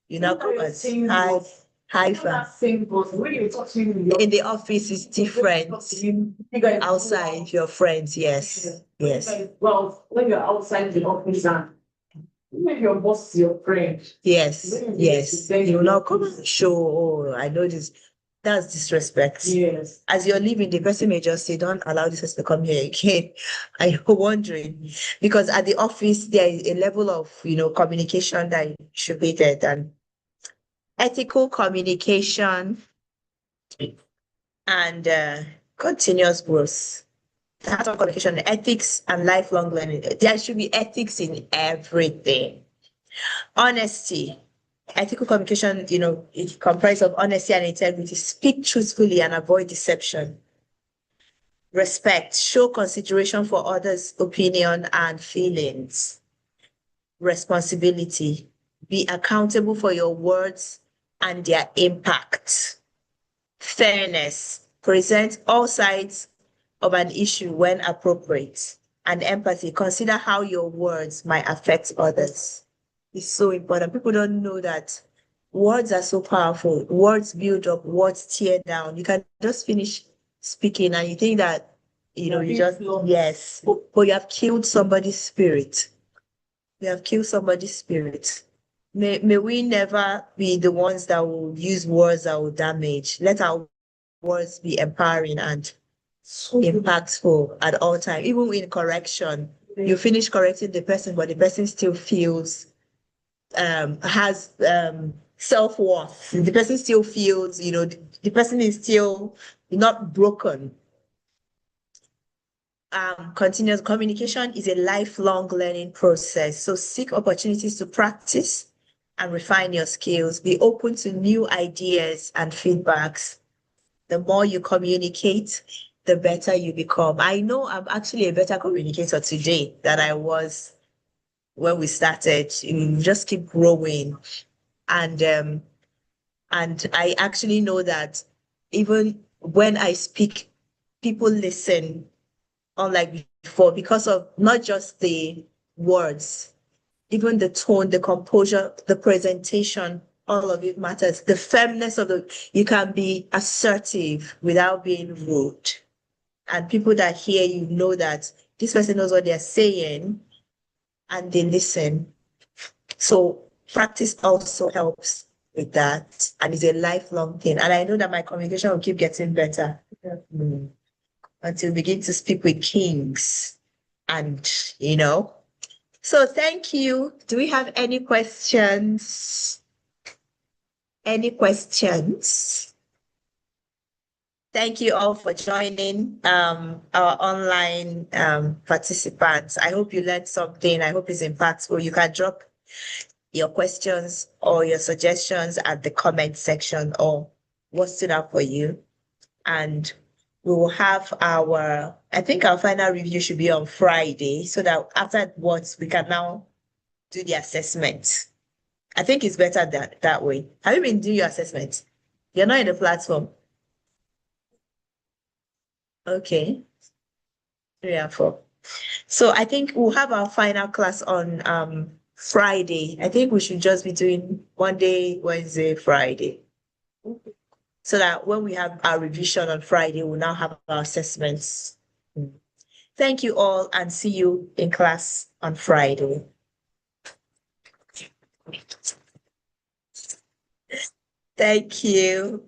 You now come as Same high, boss. That same boss. When you talk to him in the office is different. Outside, your friends, yes. Yes. Well, when you're outside the office and when your boss is your friend. Yes, yes. You will not come and show, oh, I know this. That's disrespect. Yes. As you're leaving, the person may just say, don't allow this person to come here again. I'm wondering. Because at the office, there is a level of, communication that should be there. And ethical communication and continuous growth. That of communication, ethics and lifelong learning. There should be ethics in everything. Honesty. Ethical communication, it comprises of honesty and integrity. Speak truthfully and avoid deception. Respect. Show consideration for others' opinion and feelings. Responsibility. Be accountable for your words and their impact. Fairness. Present all sides of an issue when appropriate. And empathy. Consider how your words might affect others. It's so important. People don't know that words are so powerful. Words build up, words tear down. You can just finish speaking and you think that, you just, yes, but you have killed somebody's spirit. You have killed somebody's spirit. May we never be the ones that will use words that will damage. Let our words be empowering and impactful at all times. Even in correction, you finish correcting the person, but the person still feels has self-worth. The person still feels, the person is still not broken. Continuous communication is a lifelong learning process. So seek opportunities to practice and refine your skills. Be open to new ideas and feedbacks. The more you communicate, the better you become. I know I'm actually a better communicator today than I was when we started. You just keep growing. And I actually know that even when I speak, people listen, unlike before, because of not just the words, even the tone, the composure, the presentation, all of it matters. The firmness you can be assertive without being rude. And people that hear you know that this person knows what they're saying and they listen. So practice also helps with that, and it's a lifelong thing. And I know that my communication will keep getting better until we begin to speak with kings. And so thank you. Do we have any questions? Any questions? Thank you all for joining our online participants. I hope you learned something. I hope it's impactful. You can drop your questions or your suggestions at the comment section or what stood out for you. And we will have I think our final review should be on Friday, so that afterwards we can now do the assessment. I think it's better that way. Have you been doing your assessment? You're not in the platform. Okay. 3 and 4. So I think we'll have our final class on Friday. I think we should just be doing Monday, Wednesday, Friday. So that when we have our revision on Friday, we'll now have our assessments. Thank you all and see you in class on Friday. Thank you.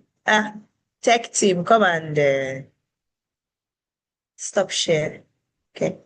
Tech team, come and stop sharing. Okay.